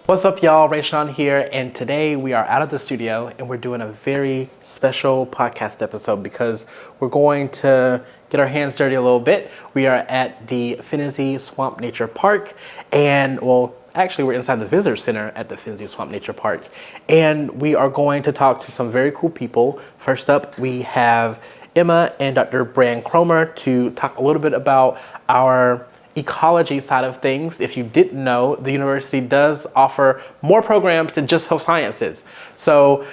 What's up, y'all? Raysean here, and today we are out of the studio and we're doing a very special podcast episode because we're going to get our hands dirty a little bit. We are at the Phinizy Swamp Nature Park, and actually we're inside the Visitor Center at the Phinizy Swamp Nature Park, and we are going to talk to some very cool people. First up, we have Emma and Dr. Brandon Cromer to talk a little bit about our ecology side of things. If you didn't know, the university does offer more programs than just health sciences. So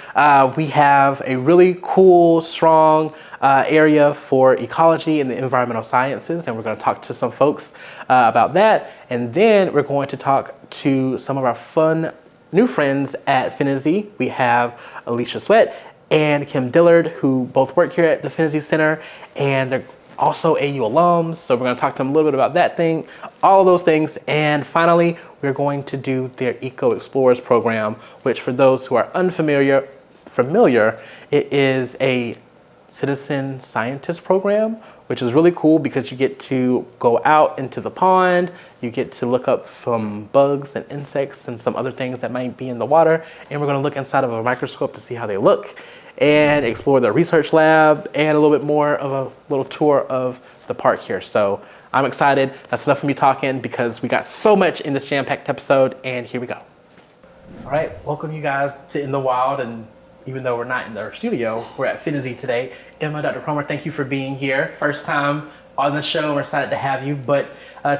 we have a really cool, strong area for ecology and the environmental sciences, and we're going to talk to some folks about that. And then we're going to talk to some of our fun new friends at Phinizy. We have Alicia Sweat and Kim Dillard, who both work here at the Phinizy Center, and they're also AU alums, so we're going to talk to them a little bit about that thing, all of those things. And finally, we're going to do their Eco Explorers program, which for those who are unfamiliar, it is a citizen scientist program, which is really cool because you get to go out into the pond, you get to look up some bugs and insects and some other things that might be in the water, and we're going to look inside of a microscope to see how they look and explore the research lab and a little bit more of a little tour of the park here. So I'm excited. That's enough of me talking because we got so much in this jam-packed episode, and here we go. All right, welcome you guys to In the Wild, and even though we're not in our studio, we're at Phinizy today. Emma, Dr. Cromer, thank you for being here. First time on the show, we're excited to have you, but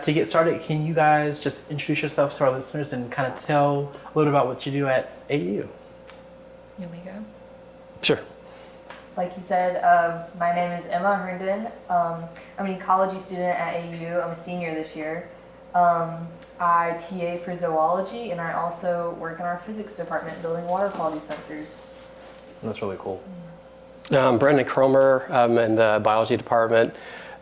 to get started, can you guys just introduce yourselves to our listeners and kind of tell a little bit about what you do at AU? You want me to go? Sure. Like you said, my name is Emma Herndon. I'm an ecology student at AU. I'm a senior this year. I TA for zoology, and I also work in our physics department building water quality sensors. That's really cool. I'm Brandon Cromer. I'm in the biology department.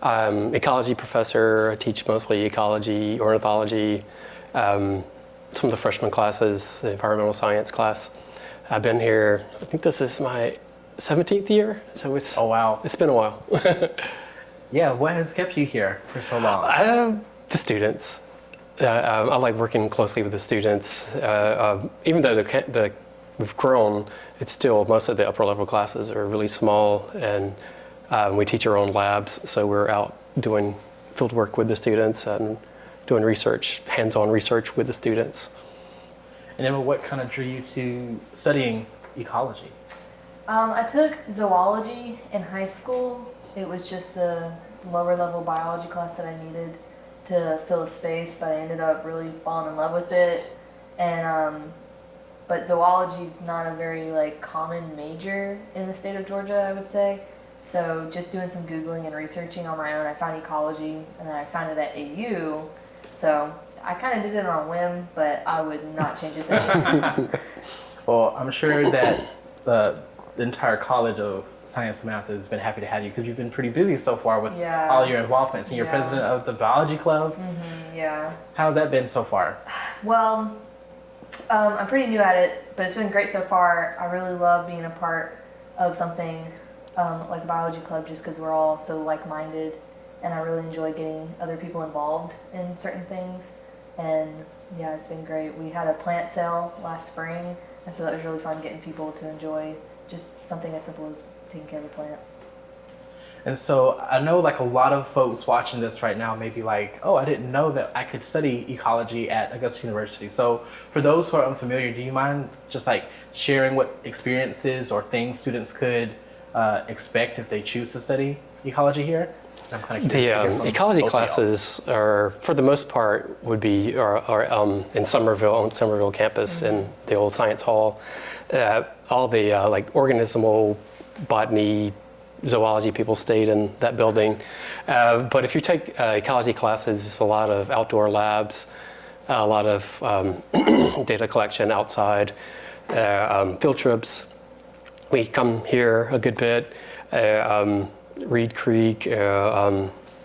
I'm ecology professor. I teach mostly ecology, ornithology, some of the freshman classes, the environmental science class. I've been here, I think this is my 17th year, so it's Oh, wow. It's been a while. Yeah, what has kept you here for so long? The students. I like working closely with the students. Even though we've grown, it's still, most of the upper level classes are really small, and we teach our own labs, so we're out doing field work with the students and doing research, hands-on research with the students. And Emma, what kind of drew you to studying ecology? I took zoology in high school. It was just a lower level biology class that I needed to fill a space, but I ended up really falling in love with it. And but zoology is not a very common major in the state of Georgia, I would say. So just doing some Googling and researching on my own, I found ecology, and then I found it at AU. So I kind of did it on a whim, but I would not change a thing. Well, I'm sure that the entire College of Science and Math has been happy to have you because you've been pretty busy so far with all your involvements. And you're president of the biology club. Mm-hmm, yeah. How's that been so far? Well, I'm pretty new at it, but it's been great so far. I really love being a part of something like the biology club just because we're all so like-minded, and I really enjoy getting other people involved in certain things. And yeah, it's been great. We had a plant sale last spring, and so that was really fun getting people to enjoy just something as simple as taking care of a plant. And so I know a lot of folks watching this right now may be like, oh, I didn't know that I could study ecology at Augusta University. So for those who are unfamiliar, do you mind just sharing what experiences or things students could expect if they choose to study ecology here? I'm kind of curious to hear from ecology both of y'all. classes are, for the most part, would be in Somerville, on Somerville campus, in the old science hall. All the organismal, botany, zoology people stayed in that building. But if you take ecology classes, it's a lot of outdoor labs, a lot of data collection outside, field trips. We come here a good bit. Reed Creek,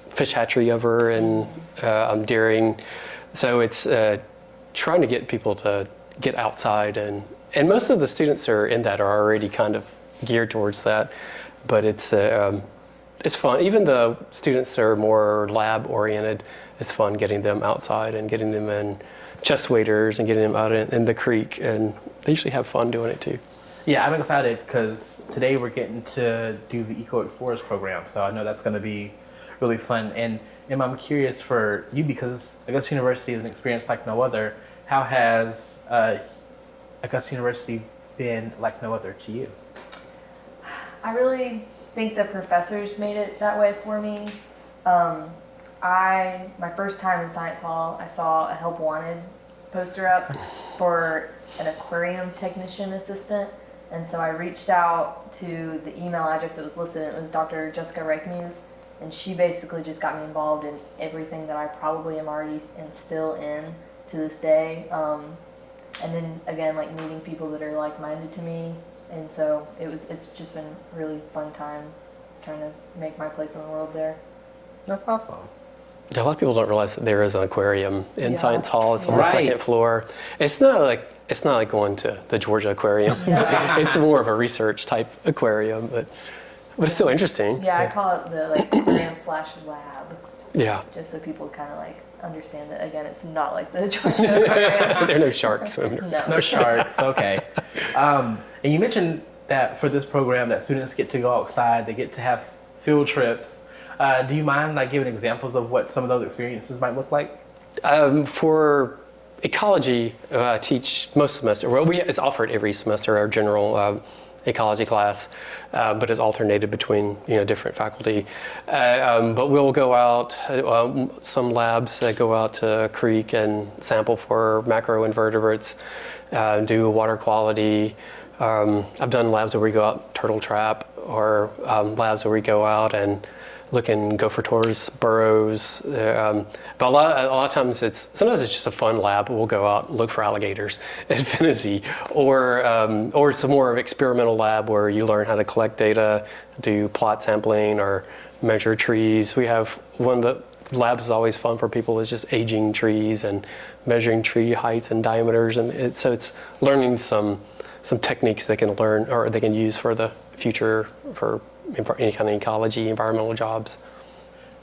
fish hatchery over in Deering. So it's trying to get people to get outside, and most of the students are in that are already kind of geared towards that. But it's fun. Even the students that are more lab oriented, it's fun getting them outside and getting them in chest waders and getting them out in the creek, and they usually have fun doing it too. Yeah, I'm excited because today we're getting to do the Eco Explorers program, so I know that's going to be really fun. And Emma, I'm curious for you because Augusta University is an experience like no other. How has Augusta University been like no other to you? I really think the professors made it that way for me. My first time in Science Hall, I saw a Help Wanted poster up for an aquarium technician assistant. And so I reached out to the email address that was listed. It was Dr. Jessica Reichmuth, and she basically just got me involved in everything that I probably am already and still in to this day. And then again, like meeting people that are like-minded to me. And so it's just been a really fun time trying to make my place in the world there. That's awesome. Yeah, a lot of people don't realize that there is an aquarium in Science Hall. It's on the Right. second floor. It's not like going to the Georgia Aquarium. It's more of a research type aquarium, but it's still interesting. Yeah, I call it the like aquarium/lab, Yeah. just so people kind of like understand that. Again, it's not like the Georgia Aquarium. There are no sharks swimming. No sharks. Okay. And you mentioned that for this program that students get to go outside, they get to have field trips. Do you mind like giving examples of what some of those experiences might look like? For ecology, I teach most semester. Well, it's offered every semester, our general ecology class, but it's alternated between different faculty. But we'll go out. Some labs go out to a creek and sample for micro-invertebrates, do water quality. I've done labs where we go out turtle trap, or labs where we go out and look in gopher tortoise burrows. But a lot of times sometimes it's just a fun lab. We'll go out and look for alligators at Phinizy, or some more of experimental lab where you learn how to collect data, do plot sampling, or measure trees. We have one of the labs is always fun for people is just aging trees and measuring tree heights and diameters, and so it's learning some techniques they can learn or they can use for the future for any kind of ecology, environmental jobs.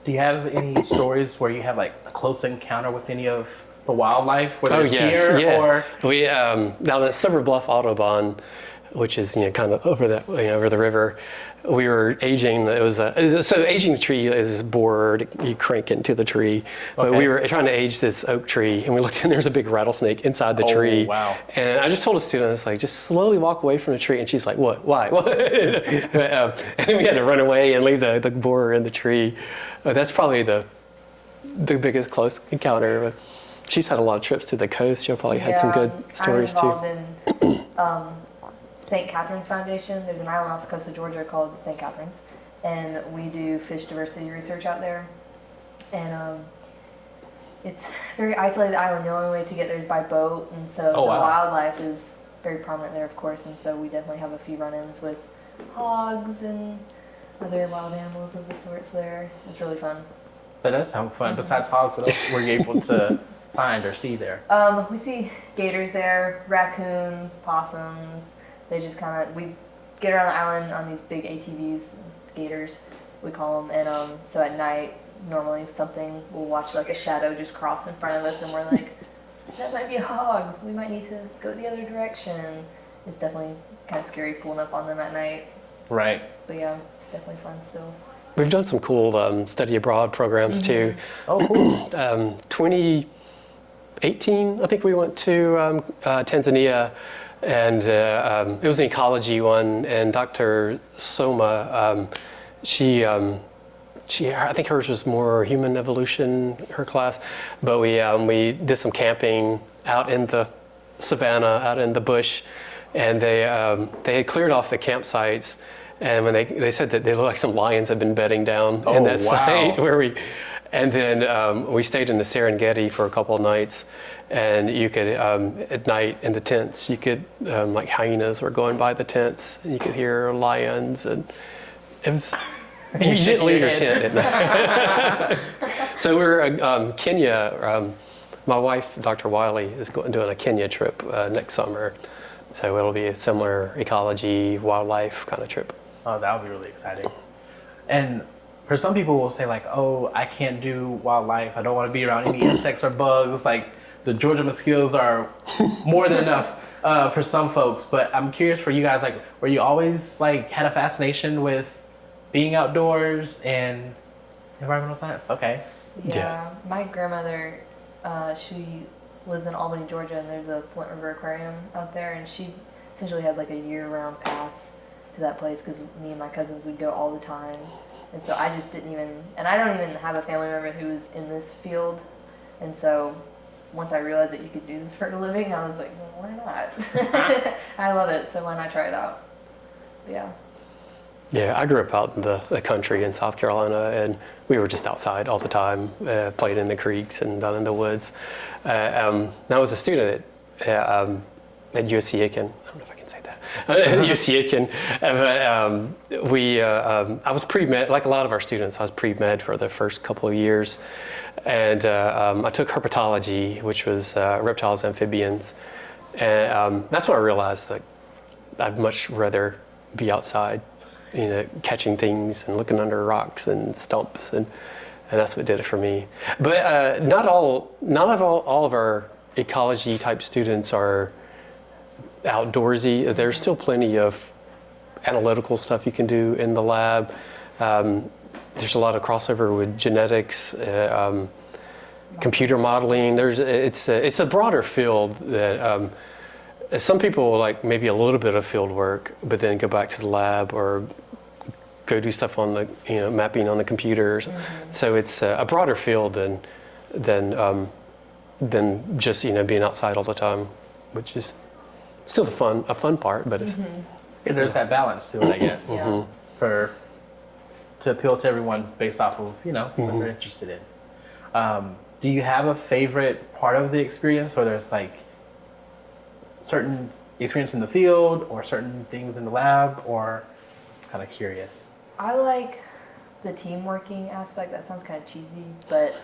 Do you have any stories where you have like a close encounter with any of the wildlife, whether it's here or? We down at Silver Bluff Audubon, which is kind of over the river. We were aging. So aging the tree is bored. You crank it into the tree. But we were trying to age this oak tree, and we looked, and there's a big rattlesnake inside the tree. Wow! And I just told a student, it's like, just slowly walk away from the tree. And she's like, what? Why? What? And then we had to run away and leave the boar in the tree. That's probably the biggest close encounter. She's had a lot of trips to the coast. She'll probably had some good stories too. I'm involved in St. Catherine's Foundation. There's an island off the coast of Georgia called St. Catherine's, and we do fish diversity research out there. And it's a very isolated island. The only way to get there is by boat, and so the wildlife is very prominent there, of course. And so we definitely have a few run-ins with hogs and other wild animals of the sorts there. It's really fun. That does sound fun. Besides hogs, what else were you able to find or see there? We see gators there, raccoons, possums. They just we get around the island on these big ATVs, gators, we call them. And so at night, normally we'll watch like a shadow just cross in front of us, and we're like, that might be a hog. We might need to go the other direction. It's definitely kind of scary pulling up on them at night. Right. But yeah, definitely fun still. We've done some cool study abroad programs too. Oh, cool. 2018, I think we went to Tanzania, and it was an ecology one. And Dr. Soma, I think hers was more human evolution, her class. But we did some camping out in the savannah, out in the bush, and they had cleared off the campsites. And when they said that they looked like some lions had been bedding down in that site and then we stayed in the Serengeti for a couple of nights, and you could at night in the tents you could like hyenas were going by the tents, and you could hear lions, and it was you didn't leave your tent at night. So we're Kenya. My wife, Dr. Wiley, is doing a Kenya trip next summer, so it'll be a similar ecology, wildlife kind of trip. Oh, that would be really exciting. And for some people will say like, oh, I can't do wildlife. I don't want to be around any insects or bugs. Like, the Georgia mosquitoes are more than enough for some folks. But I'm curious for you guys, like, were you always like had a fascination with being outdoors and environmental science? Okay. Yeah, my grandmother, she lives in Albany, Georgia, and there's a Flint River Aquarium out there, and she essentially had like a year-round pass to that place because me and my cousins would go all the time. And so I just didn't even, and I don't even have a family member who was in this field. And so once I realized that you could do this for a living, I was like, well, why not? I love it, so why not try it out? But yeah. Yeah, I grew up out in the country in South Carolina, and we were just outside all the time, played in the creeks and down in the woods. I was a student at USC Aiken. I don't know if I can say that. At USC Aiken, but I was pre-med, like a lot of our students, I was pre-med for the first couple of years. And I took herpetology, which was reptiles, amphibians. And that's when I realized that I'd much rather be outside, catching things and looking under rocks and stumps, and that's what did it for me. But not all of our ecology type students are outdoorsy. There's still plenty of analytical stuff you can do in the lab. There's a lot of crossover with genetics, computer modeling. It's a broader field that some people like maybe a little bit of field work, but then go back to the lab or go do stuff on the mapping on the computers. Mm-hmm. So it's a broader field than just being outside all the time, which is still a fun part, but it's there's that balance to it, I guess. Yeah. To appeal to everyone based off of what they're interested in. Do you have a favorite part of the experience, whether it's like certain experience in the field or certain things in the lab, or kind of curious? I like the team working aspect. That sounds kind of cheesy, but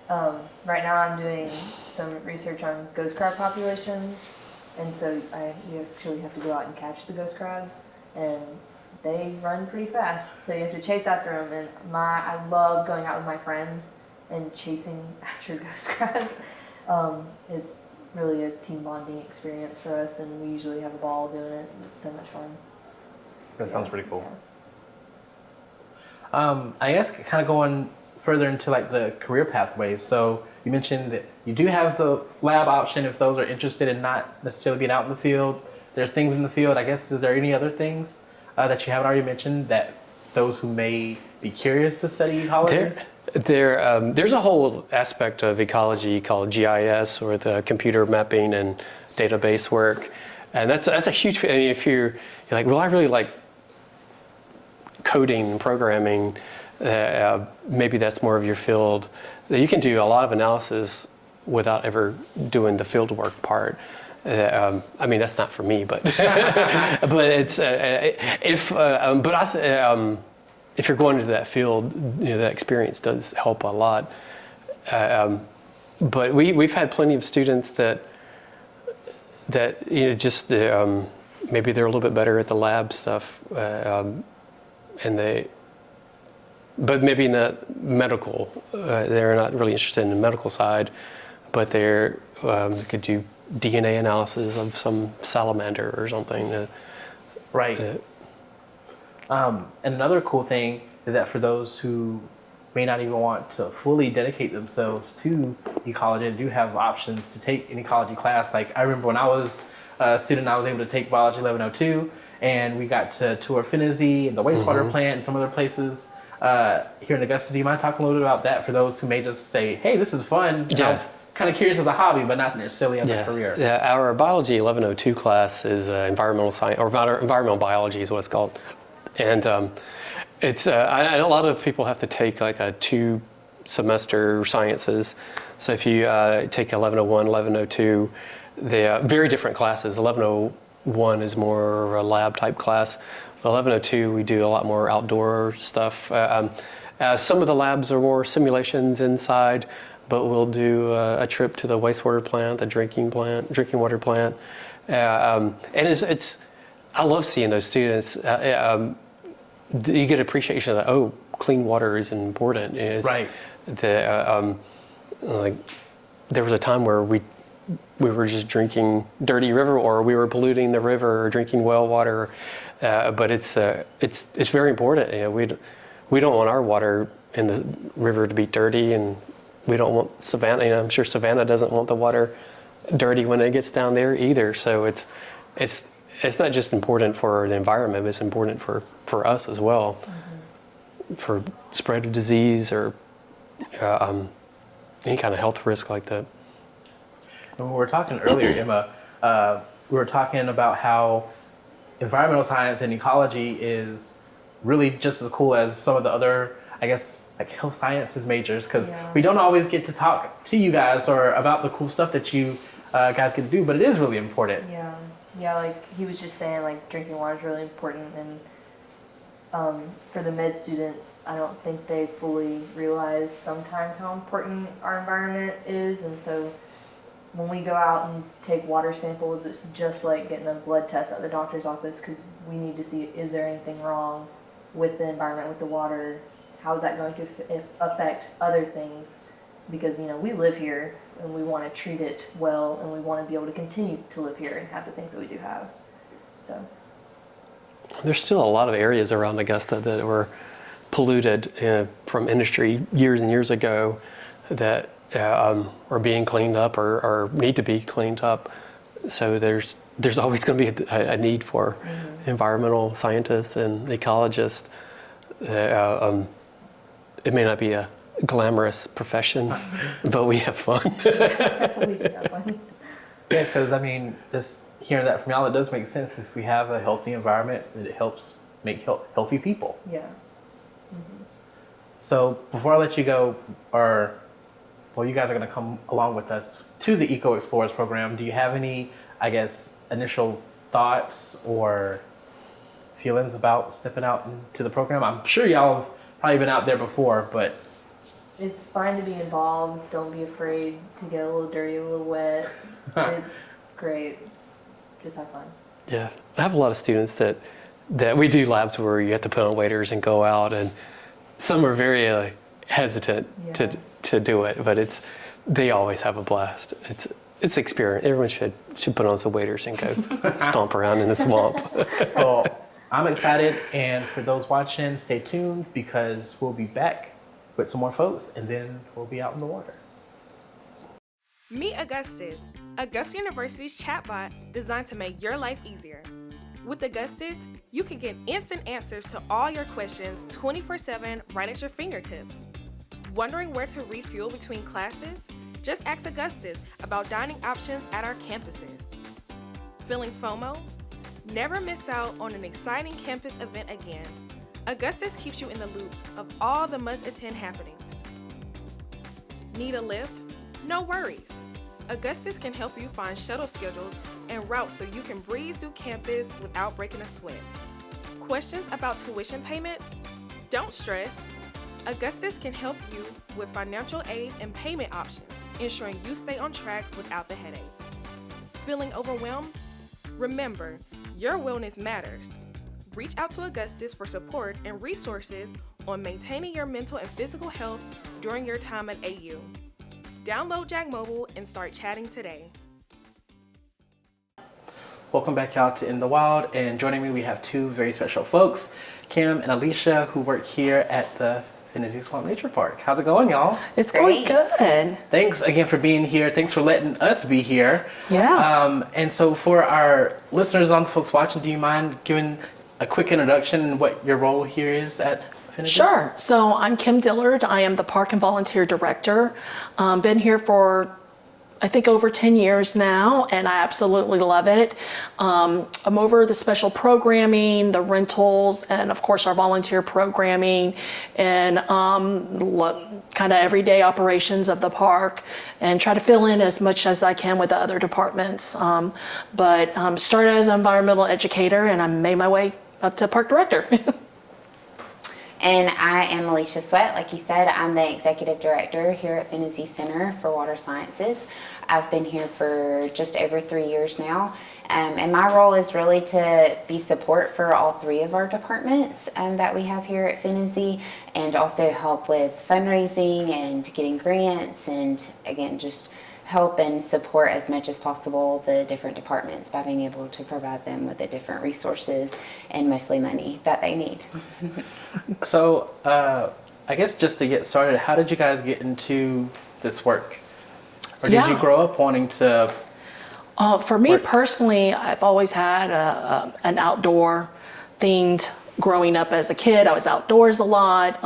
right now I'm doing some research on ghost crab populations, and so you actually have to go out and catch the ghost crabs, and they run pretty fast, so you have to chase after them. And I love going out with my friends and chasing after ghost crabs. It's really a team bonding experience for us, and we usually have a ball doing it. It's so much fun. That sounds pretty cool. I guess kind of going further into like the career pathways. So you mentioned that you do have the lab option if those are interested in not necessarily being out in the field. There's things in the field. I guess, is there any other things that you haven't already mentioned that those who may be curious to study ecology? There's a whole aspect of ecology called GIS, or the computer mapping and database work, and that's a huge. I mean, if you're like, well, I really like coding and programming, maybe that's more of your field. You can do a lot of analysis without ever doing the field work part. I mean, that's not for me, but but it's if you're going into that field, that experience does help a lot. But we've had plenty of students that just maybe they're a little bit better at the lab stuff, but maybe in the medical, they're not really interested in the medical side, but they could do DNA analysis of some salamander or something. Right. And another cool thing is that for those who may not even want to fully dedicate themselves to ecology and do have options to take an ecology class. Like I remember when I was a student, I was able to take biology 1102, and we got to tour Phinizy and the wastewater plant and some other places here in Augusta. Do you mind talking a little bit about that for those who may just say, hey, this is fun. Yeah. Kind of curious as a hobby, but not necessarily as a career. Yeah, our biology 1102 class is environmental science, or environmental biology is what it's called. And it's a lot of people have to take like a 2-semester sciences. So if you take 1101, 1102, they're very different classes. 1101 is more of a lab type class. 1102, we do a lot more outdoor stuff. Some of the labs are more simulations inside, but we'll do a trip to the wastewater plant, the drinking water plant. And it's I love seeing those students. You get appreciation that, clean water is important. Right. Like there was a time where we were just drinking dirty river, or we were polluting the river, or drinking well water. But it's very important. You know, we don't want our water in the river to be dirty, and we don't want Savannah. You know, I'm sure Savannah doesn't want the water dirty when it gets down there either. So it's not just important for the environment, but it's important for us as well, for spread of disease or any kind of health risk like that. When we were talking earlier, Emma, we were talking about how environmental science and ecology is really just as cool as some of the other, I guess, like health sciences majors, because we don't always get to talk to you guys or about the cool stuff that you guys get to do, but it is really important. Yeah, like he was just saying, like drinking water is really important, and for the med students, I don't think they fully realize sometimes how important our environment is, and so when we go out and take water samples, it's just like getting a blood test at the doctor's office, because we need to see, is there anything wrong with the environment, with the water? How is that going to affect other things? Because, you know, we live here and we want to treat it well, and we want to be able to continue to live here and have the things that we do have. So there's still a lot of areas around Augusta that were polluted from industry years and years ago that are being cleaned up or need to be cleaned up. So there's always going to be a need for environmental scientists and ecologists. It may not be a glamorous profession, but we have fun. we do have fun. Yeah, because I mean, just hearing that from y'all, it does make sense. If we have a healthy environment, it helps make healthy people. Yeah. So before I let you go, you guys are going to come along with us to the Eco Explorers program. Do you have any, I guess, initial thoughts or feelings about stepping out into the program? I'm sure y'all have probably been out there before, but It's fun to be involved. Don't be afraid to get a little dirty, a little wet. It's great. Just have fun. Yeah, I have a lot of students that we do labs where you have to put on waders and go out, and some are very hesitant to do it, but they always have a blast. It's experience. Everyone should put on some waders and go stomp around in the swamp. well, I'm excited, and for those watching, stay tuned because we'll be back with some more folks, and then we'll be out in the water. Meet Augustus, Augusta University's chatbot designed to make your life easier. With Augustus, you can get instant answers to all your questions 24/7 right at your fingertips. Wondering where to refuel between classes? Just ask Augustus about dining options at our campuses. Feeling FOMO? Never miss out on an exciting campus event again. Augustus keeps you in the loop of all the must-attend happenings. Need a lift? No worries. Augustus can help you find shuttle schedules and routes so you can breeze through campus without breaking a sweat. Questions about tuition payments? Don't stress. Augustus can help you with financial aid and payment options, ensuring you stay on track without the headache. Feeling overwhelmed? Remember, your wellness matters. Reach out to Augustus for support and resources on maintaining your mental and physical health during your time at AU. Download Jack Mobile and start chatting today. Welcome back out to In the Wild, and joining me we have two very special folks, Kim and Alicia, who work here at the Phinizy Swamp Nature Park. How's it going, y'all? It's going good. Thanks again for being here. Thanks for letting us be here. Yeah. And so for our listeners and the folks watching, do you mind giving a quick introduction and what your role here is at Phinizy? Sure. So I'm Kim Dillard. I am the Park and Volunteer Director. Been here for I think over 10 years now, and I absolutely love it. I'm over the special programming, the rentals, and of course our volunteer programming, and kind of everyday operations of the park, and try to fill in as much as I can with the other departments. But started as an environmental educator, and I made my way up to Park Director. And I am Alicia Sweat. Like you said, I'm the Executive Director here at Phinizy Center for Water Sciences. I've been here for just over 3 years now. And my role is really to be support for all three of our departments that we have here at Phinizy, and also help with fundraising and getting grants, and again, just help and support as much as possible the different departments by being able to provide them with the different resources and mostly money that they need. So, I guess just to get started, how did you guys get into this work? Or did you grow up wanting to? For me personally, I've always had an outdoor themed. Growing up as a kid, I was outdoors a lot.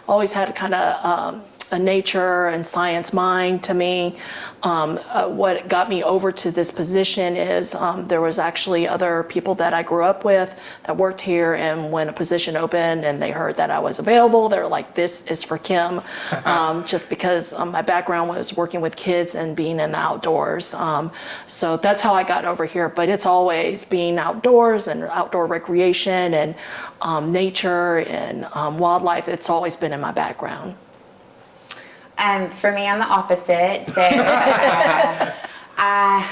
Always had kind of a nature and science mind to me. What got me over to this position is there was actually other people that I grew up with that worked here, and when a position opened and they heard that I was available, they were like, this is for Kim, just because my background was working with kids and being in the outdoors. So that's how I got over here, but it's always being outdoors and outdoor recreation and nature and wildlife. It's always been in my background. For me, I'm the opposite. So I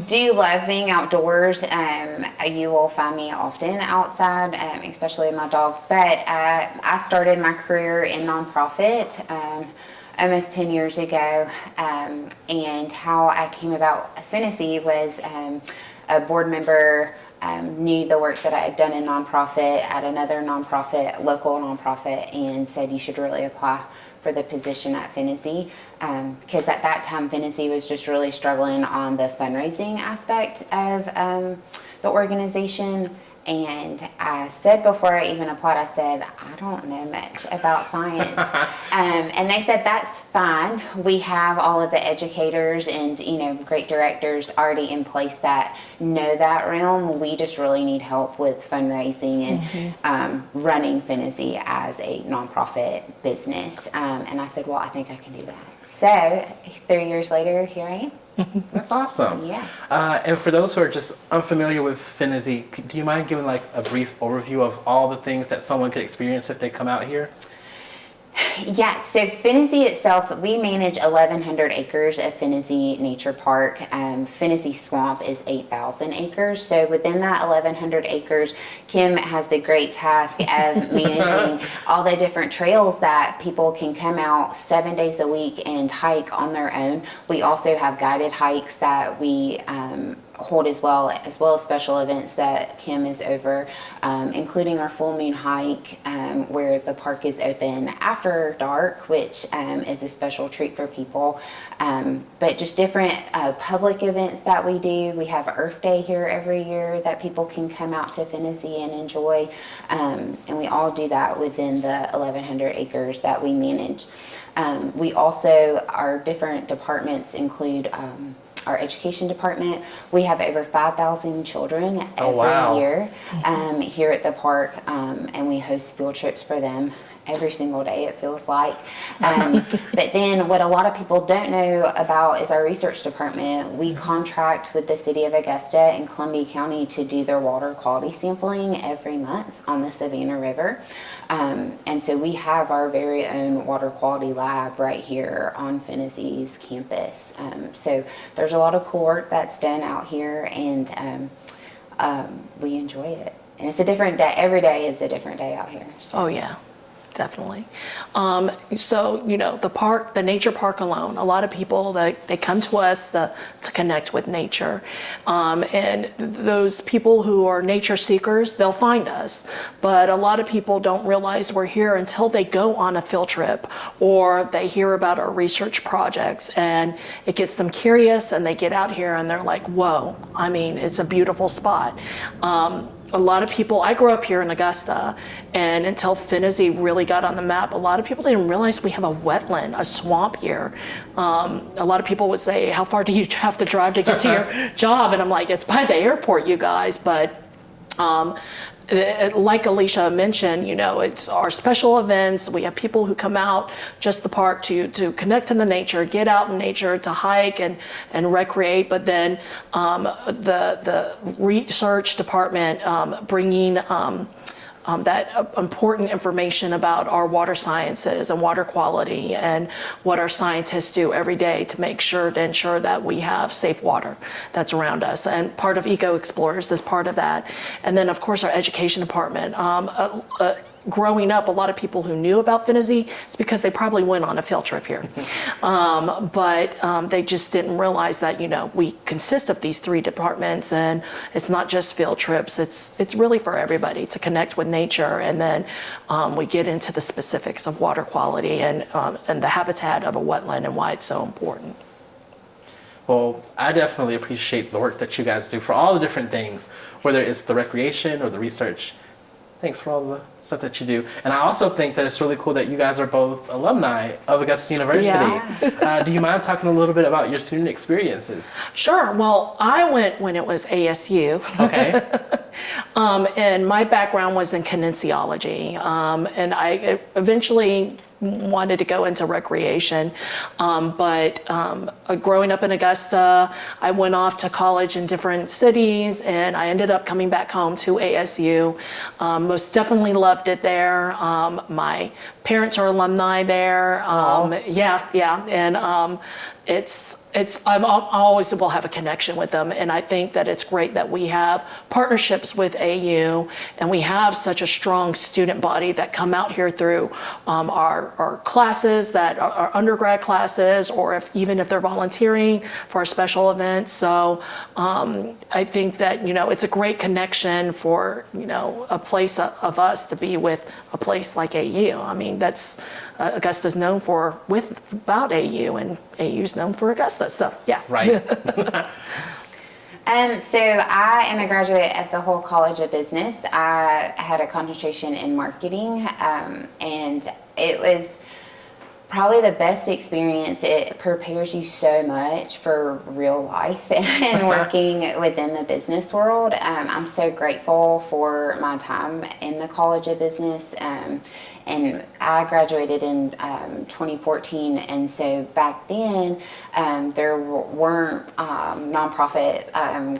do love being outdoors. You will find me often outside, especially my dog. But I started my career in nonprofit almost 10 years ago. And how I came about Phinizy was a board member knew the work that I had done in nonprofit at another nonprofit, local nonprofit, and said you should really apply for the position at Phinizy, because at that time Phinizy was just really struggling on the fundraising aspect of the organization. And I said before I even applied, I said, I don't know much about science. And they said, that's fine. We have all of the educators and, great directors already in place that know that realm. We just really need help with fundraising and running Phinizy as a nonprofit business. And I said, well, I think I can do that. So 3 years later, here I am. That's awesome. Yeah. And for those who are just unfamiliar with Phinizy, do you mind giving like a brief overview of all the things that someone could experience if they come out here? Yeah, so Phinizy itself, we manage 1,100 acres of Phinizy Nature Park. Phinizy Swamp is 8,000 acres. So within that 1,100 acres, Kim has the great task of managing all the different trails that people can come out 7 days a week and hike on their own. We also have guided hikes that we hold as well as special events that Kim is over, including our full moon hike, where the park is open after dark, which is a special treat for people. But just different public events that we do. We have Earth Day here every year that people can come out to Phinizy and enjoy. And we all do that within the 1,100 acres that we manage. We also, our different departments include our education department. We have over 5,000 children every year here at the park, and we host field trips for them every single day, it feels like. But then what a lot of people don't know about is our research department. We contract with the city of Augusta and Columbia County to do their water quality sampling every month on the Savannah River. And so we have our very own water quality lab right here on Phinizy's campus. So there's a lot of cool work that's done out here, and we enjoy it. And it's a different day. Every day is a different day out here. So. Oh, yeah. Definitely. So, the park, the nature park alone, a lot of people, they come to us to connect with nature. And those people who are nature seekers, they'll find us. But a lot of people don't realize we're here until they go on a field trip or they hear about our research projects, and it gets them curious, and they get out here and they're like, whoa, it's a beautiful spot. A lot of people, I grew up here in Augusta, and until Phinizy really got on the map, a lot of people didn't realize we have a wetland, a swamp here. A lot of people would say, how far do you have to drive to get to your job? And I'm like, it's by the airport, you guys. But like Alicia mentioned, it's our special events. We have people who come out just the park to connect to the nature, get out in nature, to hike and recreate. But then the research department bringing that important information about our water sciences and water quality and what our scientists do every day to ensure that we have safe water that's around us. And part of Eco Explorers is part of that. And then, of course, our education department. growing up, a lot of people who knew about Phinizy is because they probably went on a field trip here. But they just didn't realize that, we consist of these 3 departments, and it's not just field trips. It's really for everybody to connect with nature. And then we get into the specifics of water quality and the habitat of a wetland and why it's so important. Well, I definitely appreciate the work that you guys do for all the different things, whether it's the recreation or the research. Thanks for all the stuff that you do. And I also think that it's really cool that you guys are both alumni of Augusta University. Yeah. Do you mind talking a little bit about your student experiences? Sure. Well, I went when it was ASU. Okay. And my background was in kinesiology. And I eventually wanted to go into recreation. But growing up in Augusta, I went off to college in different cities, and I ended up coming back home to ASU. Most definitely loved it there. My parents are alumni there. Yeah. And I always will have a connection with them, and I think that it's great that we have partnerships with AU, and we have such a strong student body that come out here through our classes, that are undergrad classes, or even if they're volunteering for our special events. So I think that it's a great connection for a place of us to be with a place like AU. I mean, that's Augusta's known for about AU, and AU's known for Augusta. So yeah. Right. So I am a graduate of the whole College of Business. I had a concentration in marketing, and it was probably the best experience. It prepares you so much for real life and working within the business world. I'm so grateful for my time in the College of Business. And I graduated in 2014, and so back then there weren't nonprofit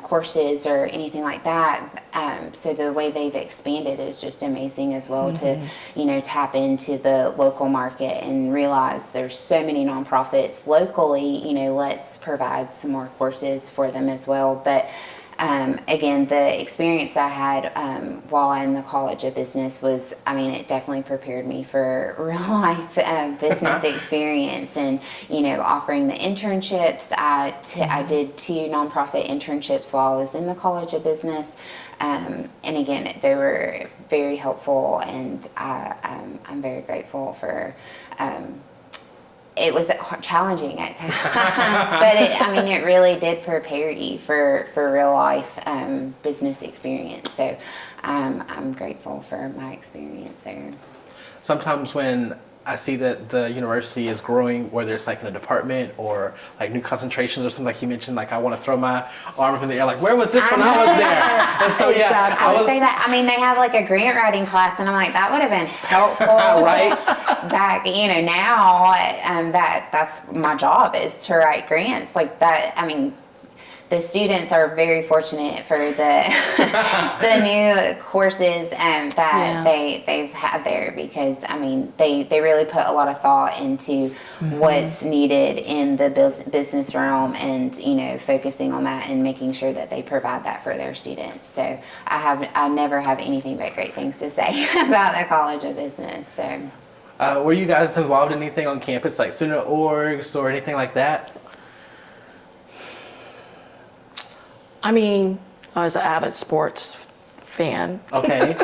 courses or anything like that. So the way they've expanded is just amazing as well. To tap into the local market and realize there's so many nonprofits locally. Let's provide some more courses for them as well. But again, the experience I had while in the College of Business was, it definitely prepared me for real life business experience, and, offering the internships. I did 2 nonprofit internships while I was in the College of Business. And again, they were very helpful, and I'm very grateful for it was challenging at times, but it really did prepare you for real life business experience. So I'm grateful for my experience there. Sometimes when I see that the university is growing, whether it's like in a department or like new concentrations or something, like you mentioned, like I want to throw my arm up in the air, like, where was this when I was there? And so yeah, I would say that. They have like a grant writing class, and I'm like, that would have been helpful. Right. Back, now that's my job, is to write grants like that. The students are very fortunate for the new courses that they've had there, because they really put a lot of thought into what's needed in the business realm, and focusing on that and making sure that they provide that for their students. So I never have anything but great things to say about the College of Business. So were you guys involved in anything on campus, like student orgs or anything like that? I was an avid sports fan. Okay.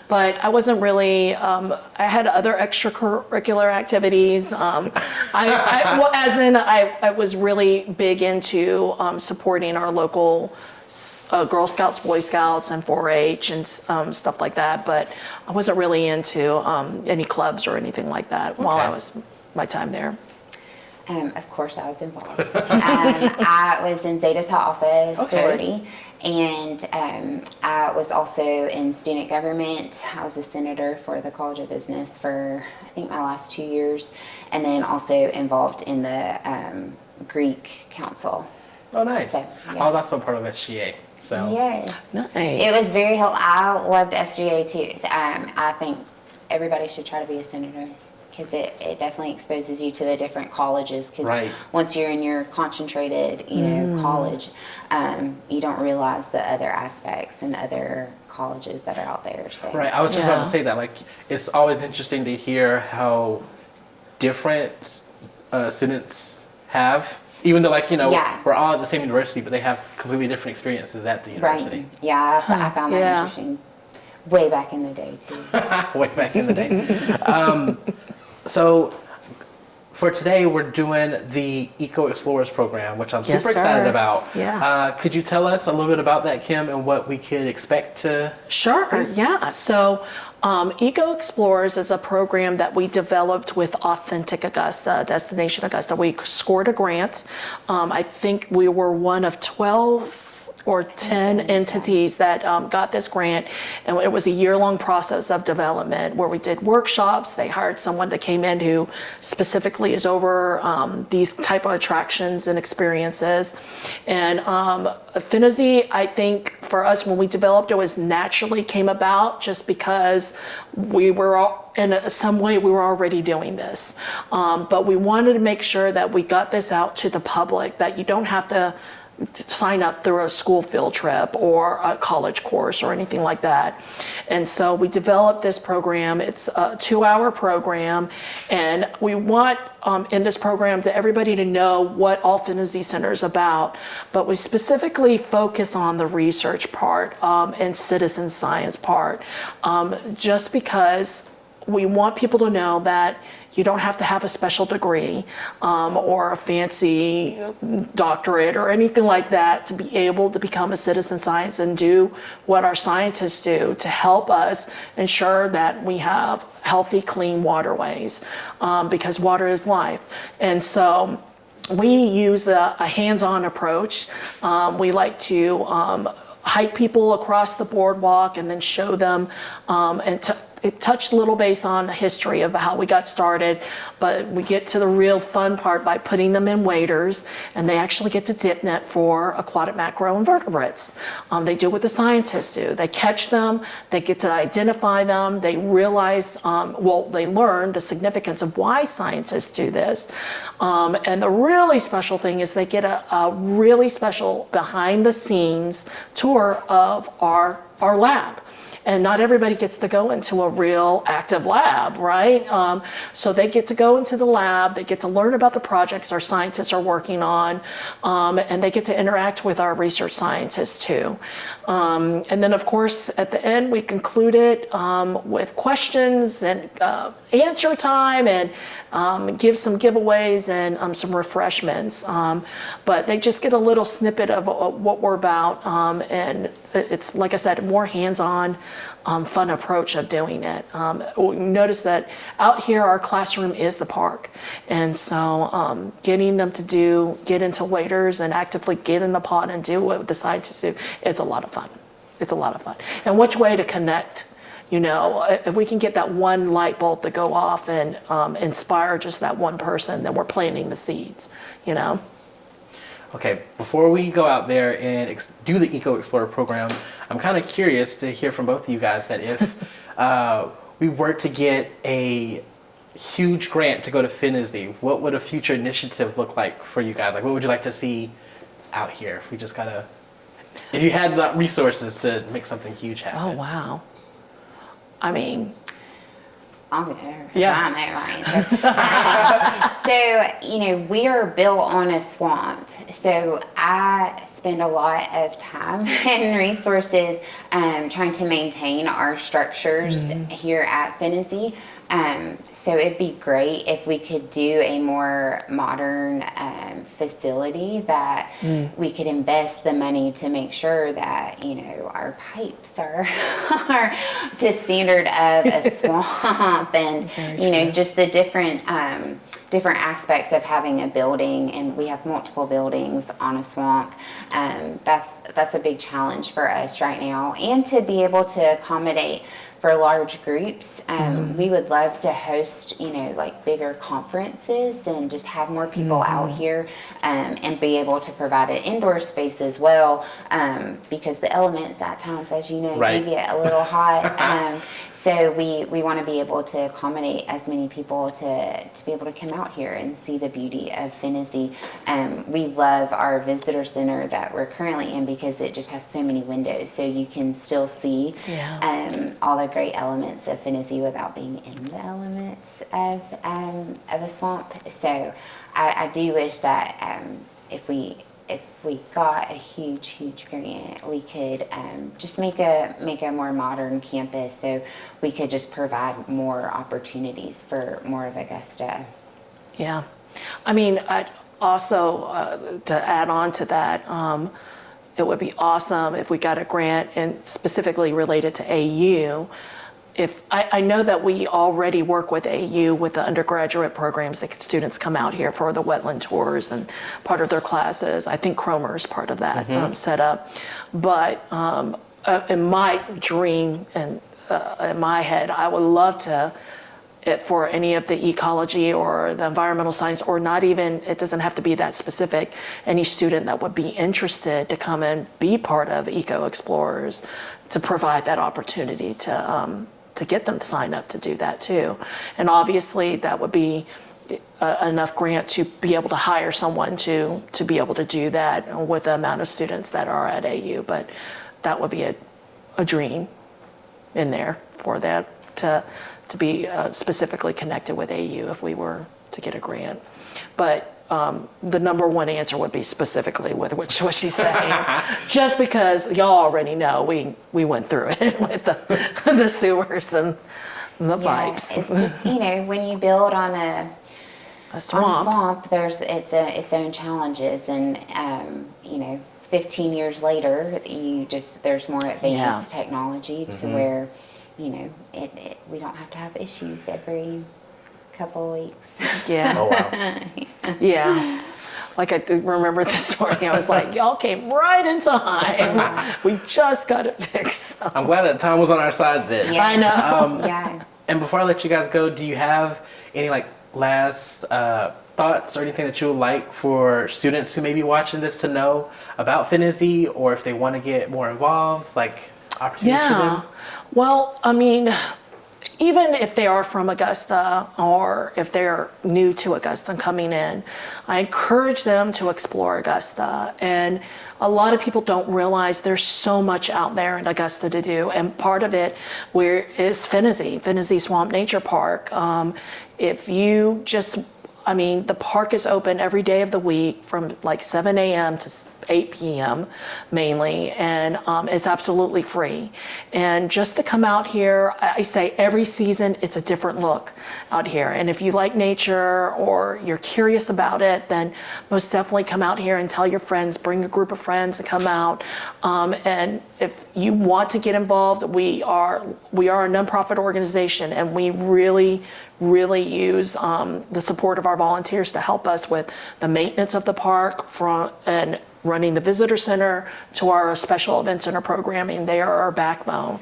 But I wasn't really, I had other extracurricular activities. I was really big into supporting our local Girl Scouts, Boy Scouts, and 4-H and stuff like that. But I wasn't really into any clubs or anything like that while I was my time there. Of course, I was involved. I was in Zeta Tau Alpha sorority, and I was also in student government. I was a senator for the College of Business for, I think, my last 2 years, and then also involved in the Greek Council. Oh, nice. So, yeah. I was also part of SGA. So. Yes. Nice. It was very helpful. I loved SGA too. I think everybody should try to be a senator. because it definitely exposes you to the different colleges. Because Right. once you're in your concentrated, college, you don't realize the other aspects and other colleges that are out there. So. Right. I was just about to say that. Like, it's always interesting to hear how different students have. Even though, like, we're all at the same university, but they have completely different experiences at the university. Right. Yeah, I found that interesting. Way back in the day, too. Way back in the day. So for today, we're doing the Eco Explorers program, which I'm super excited about. Yeah. Could you tell us a little bit about that, Kim, and what we could expect to Sure, yeah. So Eco Explorers is a program that we developed with Authentic Augusta, Destination Augusta. We scored a grant. I think we were one of 12 or 10 entities that got this grant, and it was a year-long process of development where we did workshops. They hired someone that came in who specifically is over these type of attractions and experiences. And Phinizy, I think for us when we developed it, was naturally came about just because we were in some way we were already doing this. But we wanted to make sure that we got this out to the public, that you don't have to sign up through a school field trip or a college course or anything like that. And so we developed this program. It's a 2-hour program, and we want in this program to everybody to know what all Phinizy Center is about, but we specifically focus on the research part and citizen science part, just because we want people to know that you don't have to have a special degree or a fancy doctorate or anything like that to be able to become a citizen science and do what our scientists do to help us ensure that we have healthy, clean waterways, because water is life. And so we use a hands-on approach. We like to hike people across the boardwalk and then show them it touched a little base on the history of how we got started, but we get to the real fun part by putting them in waders, and they actually get to dip net for aquatic macro-invertebrates. They do what the scientists do. They catch them, they get to identify them, they realize, they learn the significance of why scientists do this. And the really special thing is they get a really special behind-the-scenes tour of our lab. And not everybody gets to go into a real active lab, right? So they get to go into the lab, they get to learn about the projects our scientists are working on, and they get to interact with our research scientists too. And then of course, at the end, we conclude it with questions and answer time and give some giveaways and some refreshments. But they just get a little snippet of what we're about, and it's, like I said, more hands-on, fun approach of doing it. Notice that out here, our classroom is the park. And so getting them to get into waders and actively get in the pond and do what the scientists do, it's a lot of fun. It's a lot of fun. And which way to connect, if we can get that one light bulb to go off and inspire just that one person, then we're planting the seeds, Okay, before we go out there and do the Eco Explorer program, I'm kind of curious to hear from both of you guys that if we were to get a huge grant to go to Phinizy, what would a future initiative look like for you guys? Like, what would you like to see out here if you had the resources to make something huge happen? Oh, wow. I mean, I'll go there. Yeah. So, we are built on a swamp. So I spend a lot of time and resources trying to maintain our structures here at Phinizy. So it'd be great if we could do a more modern facility that we could invest the money to make sure that, our pipes are to standard of a swamp and, just the different aspects of having a building, and we have multiple buildings on a swamp. That's a big challenge for us right now, and to be able to accommodate for large groups. We would love to host, bigger conferences and just have more people out here and be able to provide an indoor space as well, because the elements at times, as you know, Right. do get a little hot. So we want to be able to accommodate as many people to be able to come out here and see the beauty of Phinizy. We love our visitor center that we're currently in because it just has so many windows, so you can still see all the great elements of Phinizy without being in the elements of a swamp. So I do wish that if we got a huge grant, we could just make a more modern campus, so we could just provide more opportunities for more of Augusta. Yeah, I mean, I'd also to add on to that, it would be awesome if we got a grant and specifically related to AU. If I know that we already work with AU with the undergraduate programs that students come out here for the wetland tours and part of their classes. I think Cromer is part of that setup. But in my dream and in my head, I would love to, for any of the ecology or the environmental science, or not even, it doesn't have to be that specific, any student that would be interested to come and be part of Eco Explorers, to provide that opportunity to get them to sign up to do that too. And obviously that would be enough grant to be able to hire someone to be able to do that with the amount of students that are at AU. But that would be a dream in there for that to be specifically connected with AU if we were to get a grant. But the number one answer would be specifically with what she's saying, just because y'all already know we went through it with the sewers and the pipes. It's just, when you build on a swamp, there's its own challenges, and 15 years later, there's more advanced technology to where we don't have to have issues every couple of weeks. Yeah. Oh, wow. Yeah. Like I remember this story. I was like, y'all came right in time. We just got it fixed. So. I'm glad that time was on our side then. Yeah. I know. Yeah. And before I let you guys go, do you have any last thoughts or anything that you would like for students who may be watching this to know about Phinizy, or if they want to get more involved, opportunities for them? Well, I mean, even if they are from Augusta or if they're new to Augusta and coming in, I encourage them to explore Augusta. And a lot of people don't realize there's so much out there in Augusta to do. And part of it is Phinizy Swamp Nature Park. If you just, the park is open every day of the week from 7 a.m. to 8 p.m. mainly, and it's absolutely free. And just to come out here, I say every season it's a different look out here. And if you like nature or you're curious about it, then most definitely come out here and tell your friends, bring a group of friends to come out. And if you want to get involved, we are a nonprofit organization, and we really use the support of our volunteers to help us with the maintenance of the park and running the visitor center to our special event center programming. They are our backbone.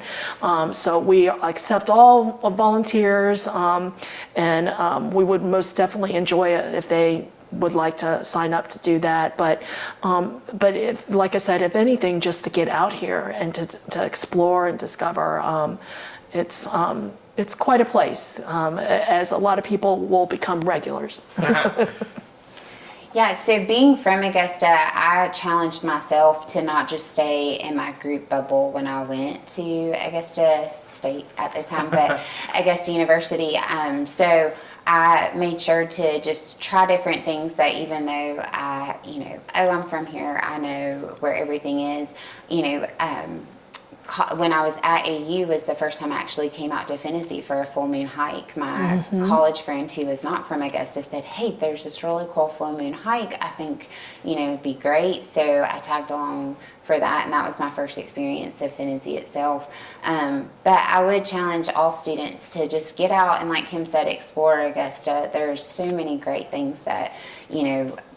So we accept all volunteers, and we would most definitely enjoy it if they would like to sign up to do that. But if, like I said, if anything, just to get out here and to explore and discover, it's quite a place, as a lot of people will become regulars. Yeah, so being from Augusta, I challenged myself to not just stay in my group bubble when I went to Augusta State at the time, but Augusta University. So I made sure to just try different things, that even though I'm from here, I know where everything is, when I was at AU was the first time I actually came out to Phinizy for a full moon hike. My college friend who was not from Augusta said, hey, there's this really cool full moon hike. I think, it'd be great. So I tagged along for that, and that was my first experience of Phinizy itself. But I would challenge all students to just get out and, like Kim said, explore Augusta. There's so many great things that,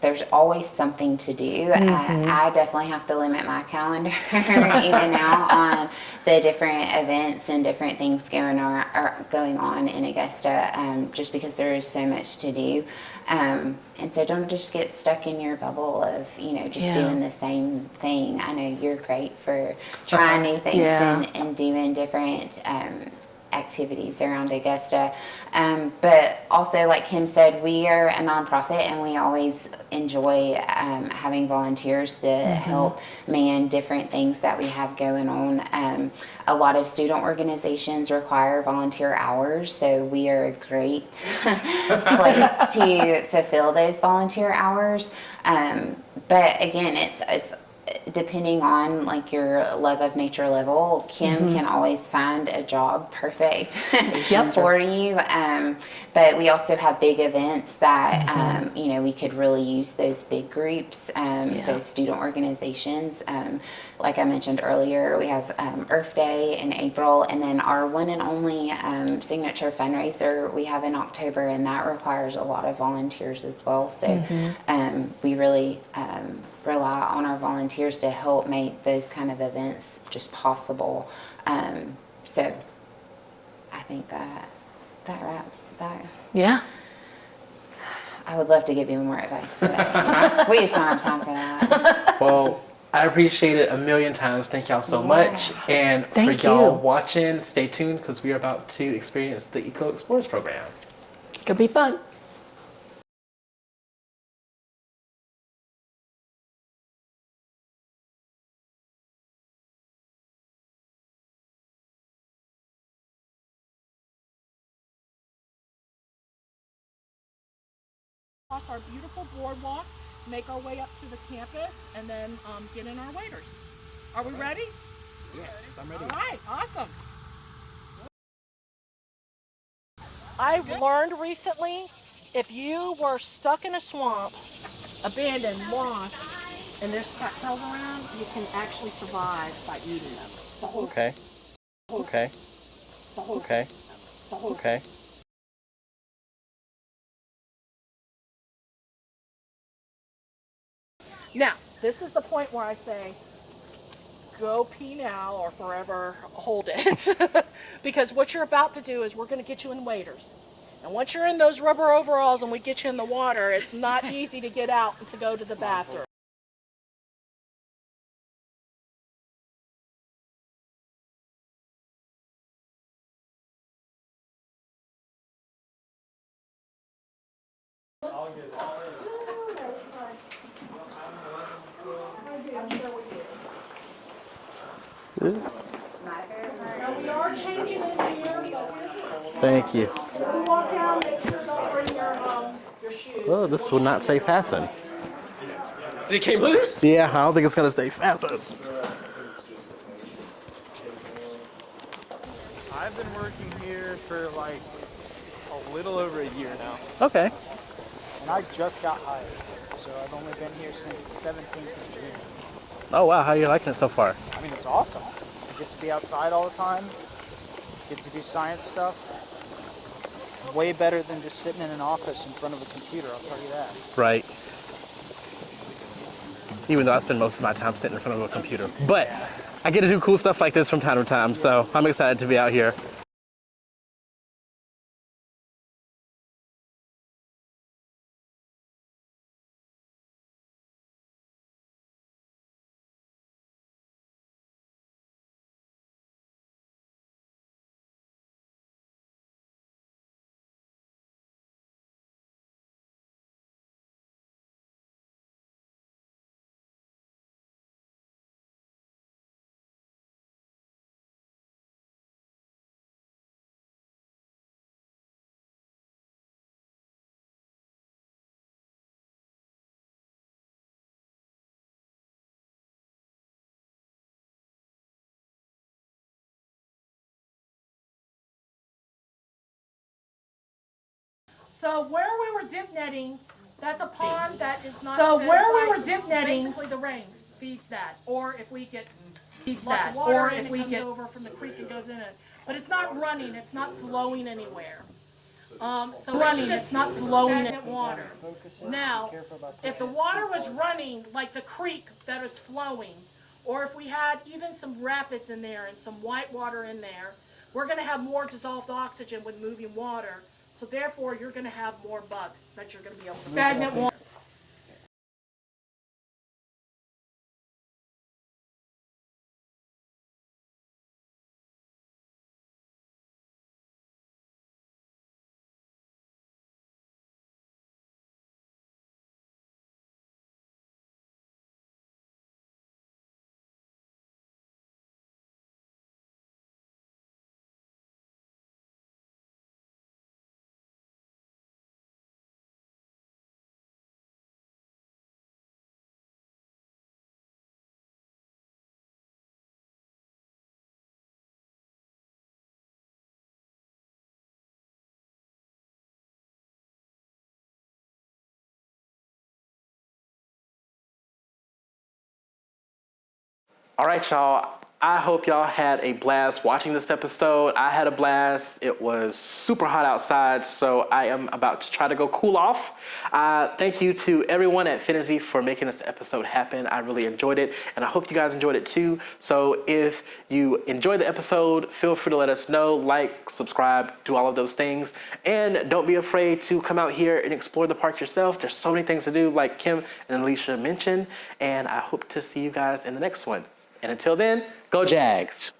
there's always something to do. I definitely have to limit my calendar even now on the different events and different things going on in Augusta, just because there is so much to do. And so don't just get stuck in your bubble of, doing the same thing. I know you're great for trying new things and doing different activities around Augusta. But also, like Kim said, we are a nonprofit and we always enjoy having volunteers to help man different things that we have going on. A lot of student organizations require volunteer hours, so we are a great place to fulfill those volunteer hours. But again, it's depending on like your love of nature level. Kim can always find a job perfect for you. But we also have big events that you know, we could really use those big groups, those student organizations. Like I mentioned earlier, we have Earth Day in April, and then our one and only signature fundraiser we have in October, and that requires a lot of volunteers as well. So we really rely on our volunteers to help make those kind of events just possible. So I think that wraps that. Yeah. I would love to give you more advice, but we just don't have time for that. Well, I appreciate it a million times. Thank y'all so much. And Thank for y'all you. watching, stay tuned because we are about to experience the Eco Explorers program. It's going to be fun. Across our beautiful boardwalk, make our way up to the campus, and then get in our waders. Are we ready? Yes, I'm ready. All right, awesome. I've learned recently, if you were stuck in a swamp, abandoned, lost, and there's cattails around, you can actually survive by eating them. Okay. Okay. Okay. Okay. Now, this is the point where I say, go pee now or forever hold it. Because what you're about to do is we're going to get you in waders. And once you're in those rubber overalls and we get you in the water, it's not easy to get out and to go to the bathroom. We are changing in here. Thank you. You walk down, make sure don't bring your shoes. Oh, this will not stay fastened. It came loose? Yeah, I don't think it's going to stay fastened. I've been working here for like a little over a year now, Okay. and I just got hired, so I've only been here since the 17th of June. Oh, wow. How are you liking it so far? I mean, it's awesome. I get to be outside all the time, get to do science stuff. Way better than just sitting in an office in front of a computer, I'll tell you that. Right. Even though I spend most of my time sitting in front of a computer. But I get to do cool stuff like this from time to time, so I'm excited to be out here. So where we were dip netting, that's a pond that is not. So fed where by- we were dip netting- basically the rain feeds that, or if we get Feeds lots that, of water or and if it we comes get over from the creek and goes in it. But it's not running, it's not flowing anywhere. So Running, it's it's not flowing. stagnant water. Now, if the water was running like the creek that is flowing, or if we had even some rapids in there and some white water in there, we're going to have more dissolved oxygen with moving water. So therefore, you're going to have more bugs that you're going to be able to. Stagnant water. All right, y'all. I hope y'all had a blast watching this episode. I had a blast. It was super hot outside, so I am about to try to go cool off. Thank you to everyone at Phinizy for making this episode happen. I really enjoyed it, and I hope you guys enjoyed it too. So if you enjoyed the episode, feel free to let us know, like, subscribe, do all of those things. And don't be afraid to come out here and explore the park yourself. There's so many things to do, like Kim and Alicia mentioned, and I hope to see you guys in the next one. And until then, go Jags!